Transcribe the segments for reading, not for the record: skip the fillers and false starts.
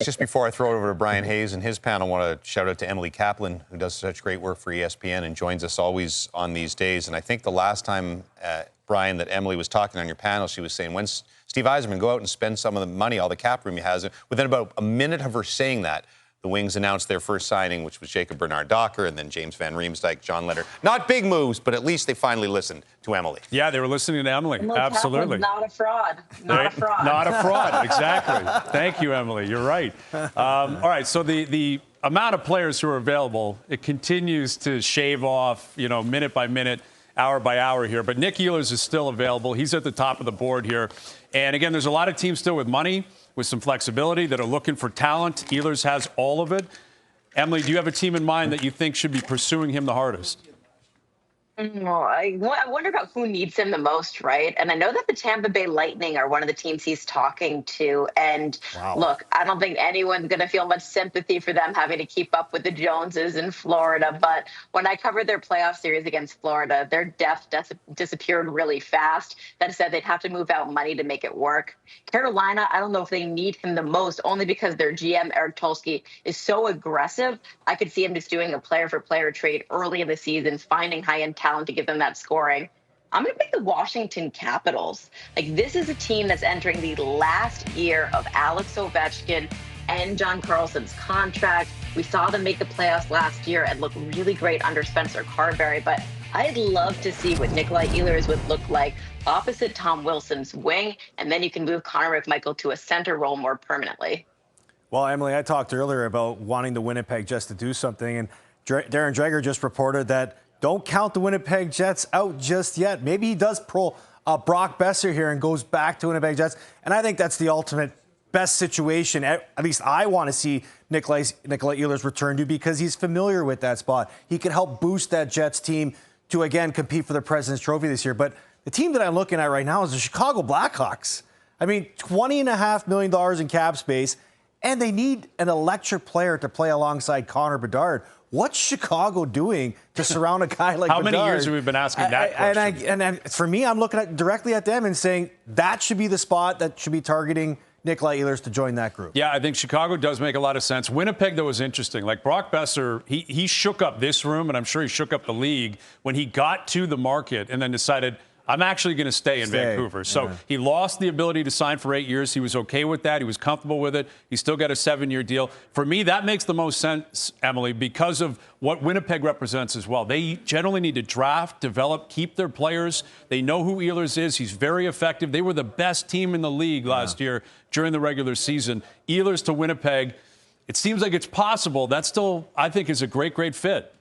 Just before I throw it over to Brian Hayes and his panel, I want to shout out to Emily Kaplan, who does such great work for ESPN and joins us always on these days. And I think the last time, Brian, that Emily was talking on your panel, she was saying, when Steve Yzerman, go out and spend some of the money, all the cap room he has. Within about a minute of her saying that, the Wings announced their first signing, which was Jacob Bernard-Docker, and then James Van Riemsdyk, John Leonard. Not big moves, but at least they finally listened to Emily. Yeah, they were listening to Emily. Absolutely. Not a fraud. Not a fraud. Not a fraud, exactly. Thank you, Emily. You're right. All right, so the amount of players who are available, it continues to shave off, minute by minute, hour by hour here. But Nick Ehlers is still available. He's at the top of the board here. And again, there's a lot of teams still with money, with some flexibility, that are looking for talent. Ehlers has all of it. Emily, do you have a team in mind that you think should be pursuing him the hardest? I wonder about who needs him the most, right? And I know that the Tampa Bay Lightning are one of the teams he's talking to. And Look, I don't think anyone's going to feel much sympathy for them having to keep up with the Joneses in Florida. But when I covered their playoff series against Florida, their depth disappeared really fast. That said, they'd have to move out money to make it work. Carolina, I don't know if they need him the most, only because their GM, Eric Tulsky, is so aggressive. I could see him just doing a player-for-player trade early in the season, finding high-end talent to give them that scoring. I'm going to pick the Washington Capitals. This is a team that's entering the last year of Alex Ovechkin and John Carlson's contract. We saw them make the playoffs last year and look really great under Spencer Carberry, but I'd love to see what Nikolaj Ehlers would look like opposite Tom Wilson's wing, and then you can move Connor McMichael to a center role more permanently. Well, Emily, I talked earlier about wanting the Winnipeg Jets to do something, and Darren Dreger just reported that don't count the Winnipeg Jets out just yet. Maybe he does pull Brock Besser here and goes back to Winnipeg Jets. And I think that's the ultimate best situation. At least I want to see Nikolaj Ehlers return to, because he's familiar with that spot. He could help boost that Jets team to, again, compete for the President's Trophy this year. But the team that I'm looking at right now is the Chicago Blackhawks. I mean, $20.5 million in cap space, and they need an electric player to play alongside Connor Bedard. What's Chicago doing to surround a guy like How Bedard? many years have we been asking that question? And for me, I'm looking directly at them and saying that should be the spot that should be targeting Nikolaj Ehlers to join that group. Yeah, I think Chicago does make a lot of sense. Winnipeg, though, was interesting. Like Brock Besser, he shook up this room, and I'm sure he shook up the league when he got to the market and then decided, I'm actually going to stay in Vancouver. So he lost the ability to sign for 8 years. He was okay with that. He was comfortable with it. He still got a 7-year deal. For me, that makes the most sense, Emily, because of what Winnipeg represents as well. They generally need to draft, develop, keep their players. They know who Ehlers is. He's very effective. They were the best team in the league last year during the regular season. Ehlers to Winnipeg, it seems like it's possible. That still, I think, is a great, great fit.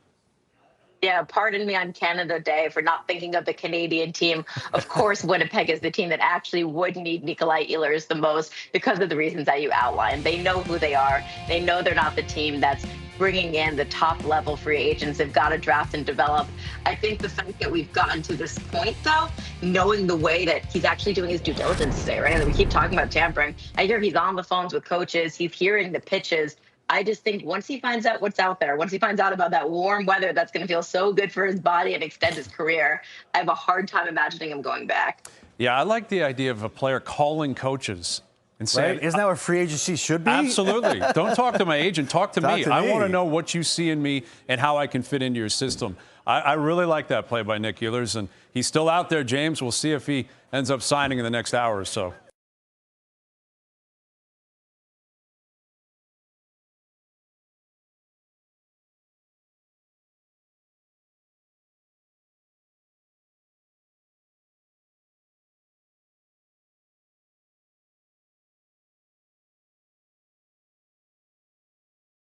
Yeah, pardon me on Canada Day for not thinking of the Canadian team. Of course, Winnipeg is the team that actually would need Nikolaj Ehlers the most because of the reasons that you outlined. They know who they are. They know they're not the team that's bringing in the top-level free agents. They've got to draft and develop. I think the fact that we've gotten to this point, though, knowing the way that he's actually doing his due diligence today, right? We keep talking about tampering. I hear he's on the phones with coaches. He's hearing the pitches. I just think once he finds out what's out there, once he finds out about that warm weather that's going to feel so good for his body and extend his career, I have a hard time imagining him going back. Yeah, I like the idea of a player calling coaches and saying, right? Isn't that what free agency should be? Absolutely. Don't talk to my agent. Talk to me. I want to know what you see in me and how I can fit into your system. I really like that play by Nick Ehlers, and he's still out there, James. We'll see if he ends up signing in the next hour or so.